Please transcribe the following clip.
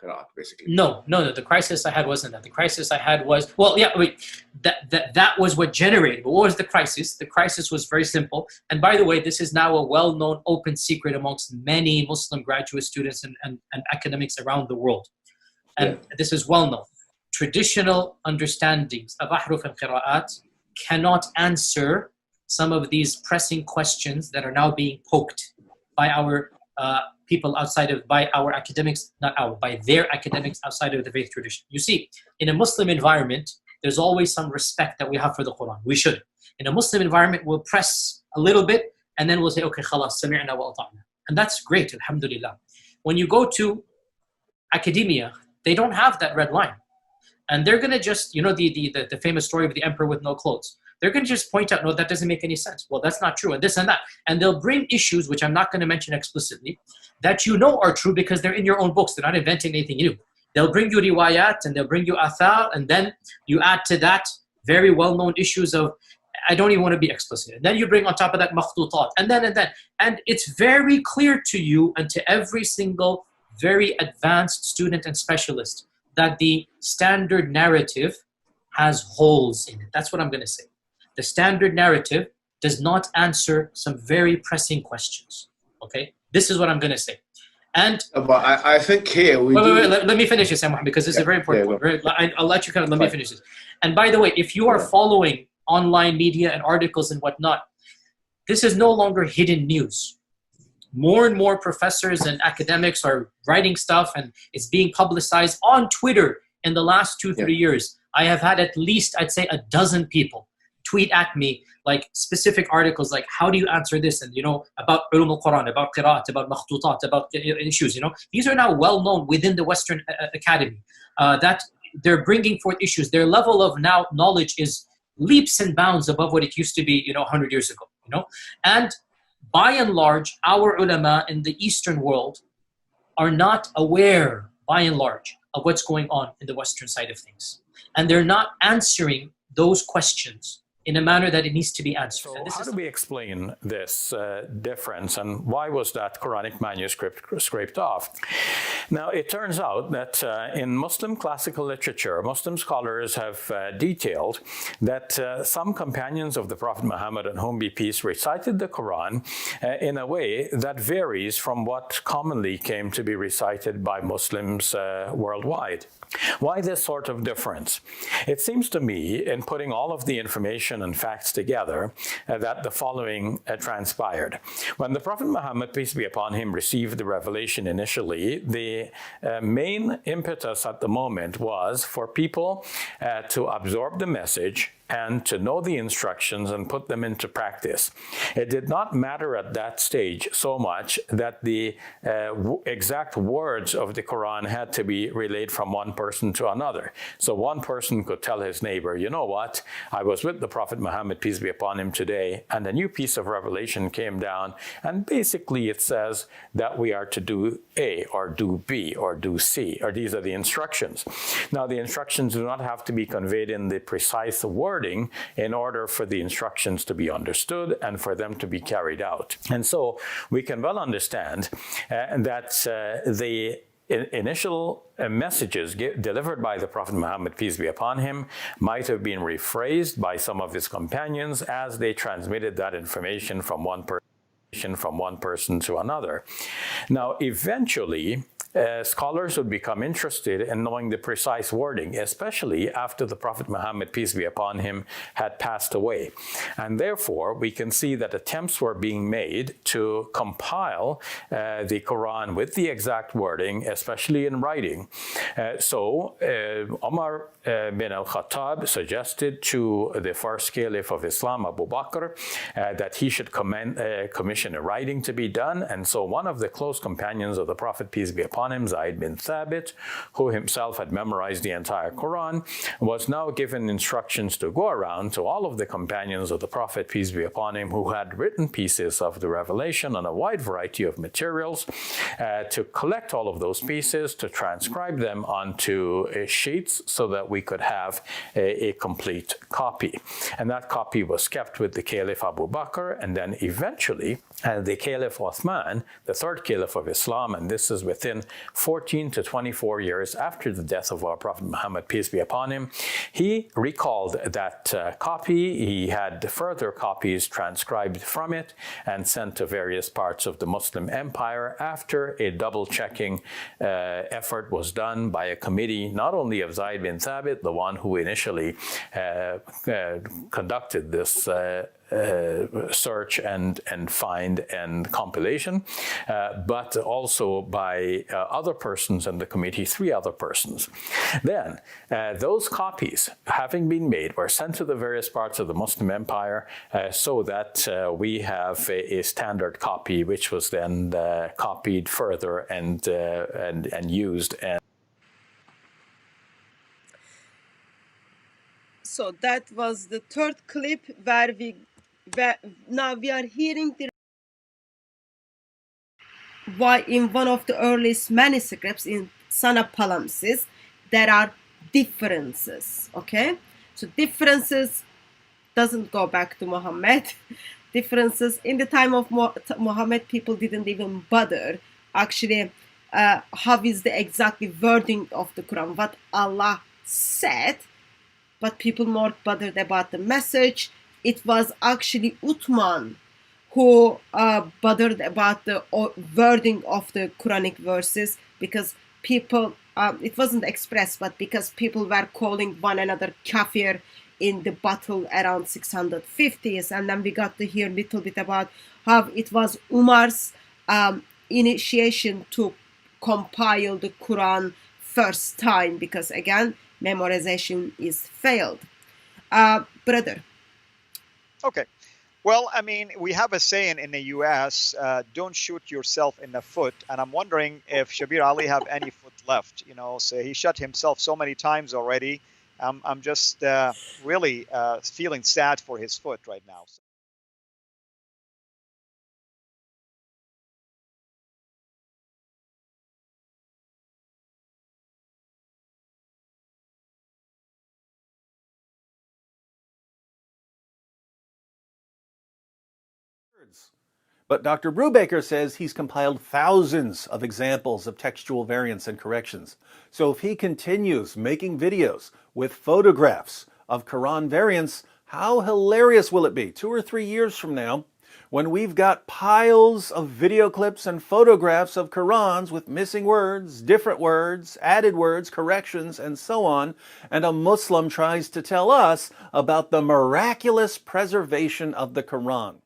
qira'at, basically. No. The crisis I had wasn't that. The crisis I had was, that was what generated. But what was the crisis? The crisis was very simple. And by the way, this is now a well-known open secret amongst many Muslim graduate students and academics around the world. And this is well-known. Traditional understandings of ahruf and qira'at cannot answer some of these pressing questions that are now being poked by our people outside of, by our academics, by their academics outside of the faith tradition. You see, in a Muslim environment, there's always some respect that we have for the Quran. We should. In a Muslim environment, we'll press a little bit and then we'll say, okay, khalas, sami'na wa ata'na. And that's great, alhamdulillah. When you go to academia, they don't have that red line. And they're going to just, the famous story of the emperor with no clothes. They're going to just point out, no, that doesn't make any sense. Well, that's not true, and this and that. And they'll bring issues, which I'm not going to mention explicitly, that are true because they're in your own books. They're not inventing anything new. They'll bring you riwayat, and they'll bring you athar, and then you add to that very well-known issues of, I don't even want to be explicit. And then you bring on top of that makhtutat, and then. And it's very clear to you and to every single very advanced student and specialist that the standard narrative has holes in it. That's what I'm going to say. The standard narrative does not answer some very pressing questions. Okay? This is what I'm going to say. And but I think here we wait, let me finish this, Mohammed, because this is a very important point. I'll let you let me finish this. And by the way, if you are following online media and articles and whatnot, this is no longer hidden news. More and more professors and academics are writing stuff, and it's being publicized on Twitter in the last 2-3 years. I have had at least, I'd say, a dozen people tweet at me like specific articles like, how do you answer this? And, about ulum al-Quran, about qira'at, about makhtutat, about issues, These are now well known within the Western academy, that they're bringing forth issues. Their level of now knowledge is leaps and bounds above what it used to be, 100 years ago, And by and large, our ulama in the Eastern world are not aware, by and large, of what's going on in the Western side of things. And they're not answering those questions in a manner that it needs to be answered. So how do we explain this difference, and why was that Quranic manuscript scraped off? Now, it turns out that in Muslim classical literature, Muslim scholars have detailed that some companions of the Prophet Muhammad, on whom be peace, recited the Quran in a way that varies from what commonly came to be recited by Muslims worldwide. Why this sort of difference? It seems to me, in putting all of the information and facts together, that the following transpired. When the Prophet Muhammad, peace be upon him, received the revelation initially, the main impetus at the moment was for people to absorb the message and to know the instructions and put them into practice. It did not matter at that stage so much that the exact words of the Quran had to be relayed from one person to another. So one person could tell his neighbor, you know what, I was with the Prophet Muhammad, peace be upon him, today, and a new piece of revelation came down, and basically it says that we are to do A, or do B, or do C, or these are the instructions. Now, the instructions do not have to be conveyed in the precise wording in order for the instructions to be understood and for them to be carried out. And so we can well understand that the initial messages delivered by the Prophet Muhammad, peace be upon him, might have been rephrased by some of his companions as they transmitted that information from one person to another. Now, eventually, scholars would become interested in knowing the precise wording, especially after the Prophet Muhammad, peace be upon him, had passed away. And therefore, we can see that attempts were being made to compile the Quran with the exact wording, especially in writing. So Umar bin al-Khattab suggested to the first caliph of Islam, Abu Bakr, that he should commission a writing to be done. And so one of the close companions of the Prophet, peace be upon him, Zayd bin Thabit, who himself had memorized the entire Quran, was now given instructions to go around to all of the companions of the Prophet, peace be upon him, who had written pieces of the revelation on a wide variety of materials, to collect all of those pieces, to transcribe them onto sheets so that we could have a complete copy. And that copy was kept with the Caliph Abu Bakr, and then eventually the Caliph Othman, the third Caliph of Islam, and this is within 14 to 24 years after the death of our Prophet Muhammad, peace be upon him, he recalled that copy. He had further copies transcribed from it and sent to various parts of the Muslim empire after a double-checking effort was done by a committee, not only of Zayd bin Thabit, the one who initially conducted this search and find and compilation, but also by other persons in the committee, 3 other persons. Then those copies, having been made, were sent to the various parts of the Muslim empire so that we have a standard copy, which was then copied further and used. So that was the third clip where now we are hearing the why in one of the earliest manuscripts in Sana Palimpsest there are differences. Okay, so differences doesn't go back to Muhammad. Differences in the time of Muhammad, people didn't even bother actually how is the exactly wording of the Quran, what Allah said, but people more bothered about the message. It was actually Uthman who bothered about the wording of the Quranic verses, because people, it wasn't expressed, but because people were calling one another kafir in the battle around 650s. And then we got to hear a little bit about how it was Umar's initiation to compile the Quran first time, because again, memorization is failed. Brother. Okay. Well, I mean, we have a saying in the U.S., don't shoot yourself in the foot. And I'm wondering if Shabir Ali have any foot left. You know, so he shot himself so many times already. I'm just really feeling sad for his foot right now. But Dr. Brubaker says he's compiled thousands of examples of textual variants and corrections. So if he continues making videos with photographs of Quran variants, how hilarious will it be 2 or 3 years from now when we've got piles of video clips and photographs of Qurans with missing words, different words, added words, corrections, and so on, and a Muslim tries to tell us about the miraculous preservation of the Quran?